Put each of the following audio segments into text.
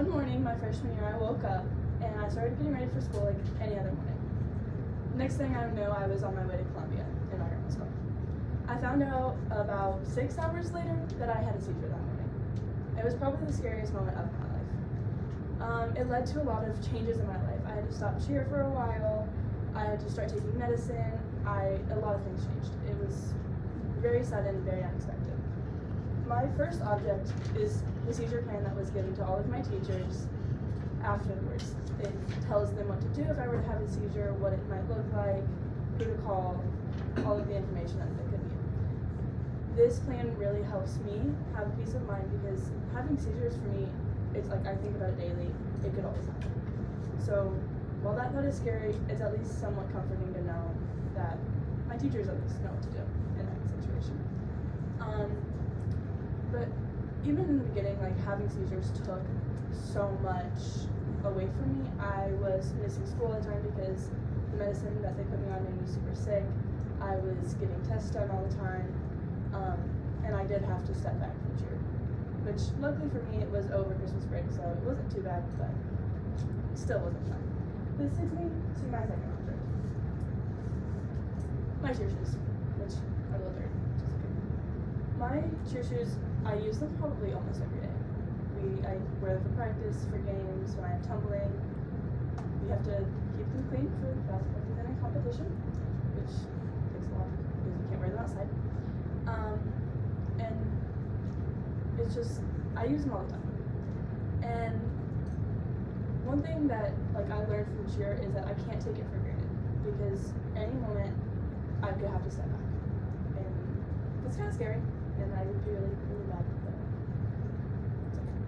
One morning, my freshman year, I woke up and I started getting ready for school like any other morning. Next thing I know, I was on my way to Columbia in my grandma's car. I found out about 6 hours later that I had a seizure that morning. It was probably the scariest moment of my life. It led to a lot of changes in my life. I had to stop cheer for a while. I had to start taking medicine. A lot of things changed. It was very sudden, very unexpected. My first object is the seizure plan that was given to all of my teachers afterwards. It tells them what to do if I were to have a seizure, what it might look like, who to call, all of the information that they could need. This plan really helps me have peace of mind because having seizures for me, it's like I think about it daily. It could always happen. So while that thought is scary, it's at least somewhat comforting to know that my teachers at least know what to do in that situation. But even in the beginning, like having seizures took so much away from me. I was missing school all the time because the medicine that they put me on made me super sick. I was getting tests done all the time, and I did have to step back from cheer, which luckily for me it was over Christmas break, so it wasn't too bad, but it still wasn't fun. This takes me to my second object. My cheer shoes, which are a little dirty. My cheer shoes, I use them probably almost every day. I wear them for practice, for games, when I'm tumbling. We have to keep them clean for basketball season and competition, which takes a lot because you can't wear them outside. And it's just, I use them all the time. And one thing that like I learned from cheer is that I can't take it for granted because any moment I could have to step back. And it's kind of scary. And I would be really, really bad, but it's okay.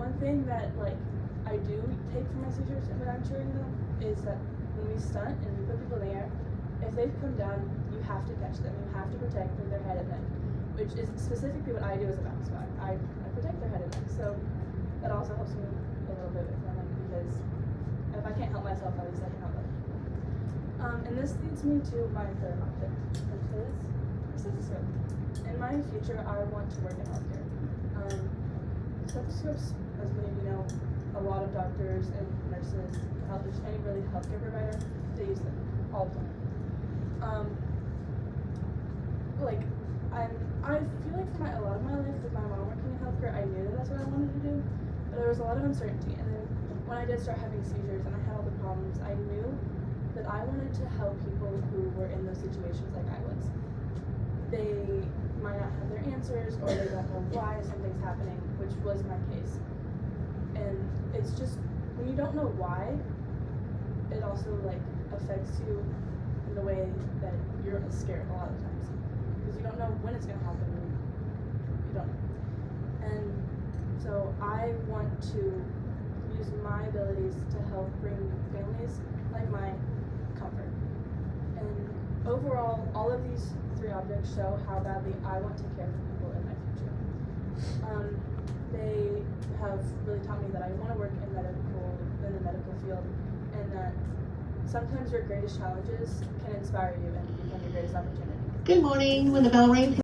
One thing that like I do take from my seizures when I'm cheering them is that when we stunt and we put people in the air, if they come down, you have to catch them. You have to protect their head and neck, which is specifically what I do as a bounce squad. I protect their head and neck, so that also helps me a little bit with them because if I can't help myself, at least I can help them. And this leads me to my third object, which is stethoscope. In my future, I want to work in healthcare. Stethoscopes, as many of you know, a lot of doctors and nurses, any really healthcare provider, they use them all the time. I feel like for a lot of my life, with my mom working in healthcare, I knew that that's what I wanted to do, but there was a lot of uncertainty. And then when I did start having seizures and I had all the problems, I knew that I wanted to help people who were in those situations like I was. They might not have their answers or they don't know why something's happening, which was my case. And it's just, when you don't know why, it also like affects you in the way that you're scared a lot of times. Because you don't know when it's gonna happen, you don't know. And so I want to use my abilities to help bring families like mine comfort. And overall, all of these 3 objects show how badly I want to care for people in my future. They have really taught me that I want to work in the medical field, and that sometimes your greatest challenges can inspire you and become your greatest opportunity. Good morning. When the bell rings,